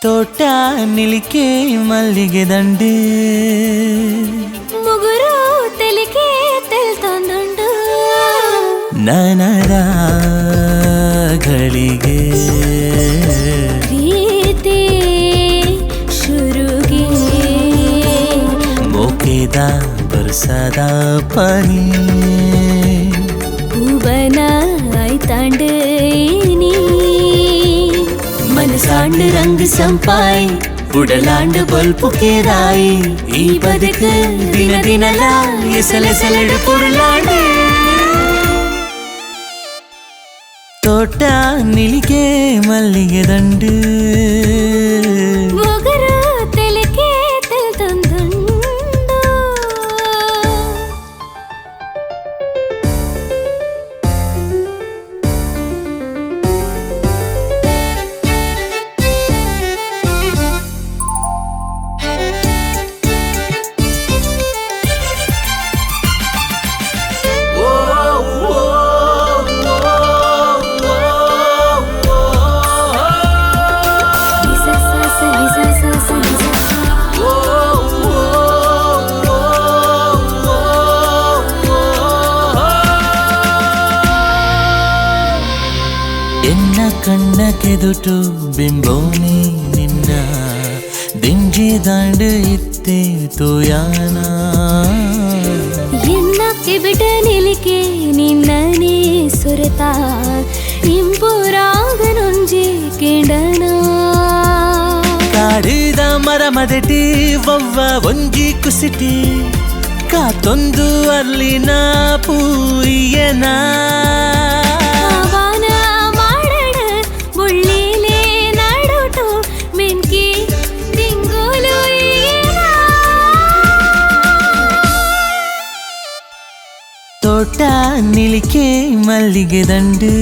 ತೋಟ ನಿಲಿಕೆ ಮಲ್ಲಿಗೆ ದಂಡು ಮುಗುರು ತೆಲಿಕೆ ತೆಲ್ತಂದುಂಡು ನನರ ಗಳಿಗೆ ಪ್ರೀತಿ ಶುರುಗೆ ಮೋಕೆದ ಬರ್ಸದ ಪನಿ ಹೂವನ ಆಯ್ತಾಂಡು ನೀ മനസാണ്ട് രംഗ് സംപായി ഉടലാണ്ട് പൊൽപ്പുക്കേറായി ഈ ബതുക്ക് ദിന ദിനല എസലെസലട് പൊരുളാണ്ട് തോട്ട നിലിಕೆ മല്ലിಗೆ ದಂಡು ಮುಗುರು ತೆಲಿಕೆ ತೆಲ್ತಂದುಂಡು ಎನ್ನ ಕಣ್ಣ ಕೆದುಟು ಬಿಂಬೋನಿ ನಿನ್ನ ದಿಂಜಿ ದಾಂಡು ಇತ್ತೆ ತೋಯಾನ ಎನ್ನಕ್ಕೆ ಬಿಟ ನಿಲಿಕೆ ನಿನ್ನನೇ ಸುರತ ಇಂಪುರಾಗ ನೊಂಜಿ ಕೆಂಡನ ಕಾಡಿದ ಮರ ಮದಟಿ ಒವ್ವ ಒಂಜಿ ಕುಸಿಟಿ ಕಾತೊಂದು ಅಲ್ಲಿನ ಪೂಯನ ಅವನ ಮಾಡಡ ಬುಳ್ಳಿಲೆ ನಡುಟು ಮೆನ್ಕಿ ದಿಂಗೋಲು ತೋಟ ನಿಲಿಕೆ ಮಲ್ಲಿಗೆ ದಂಡು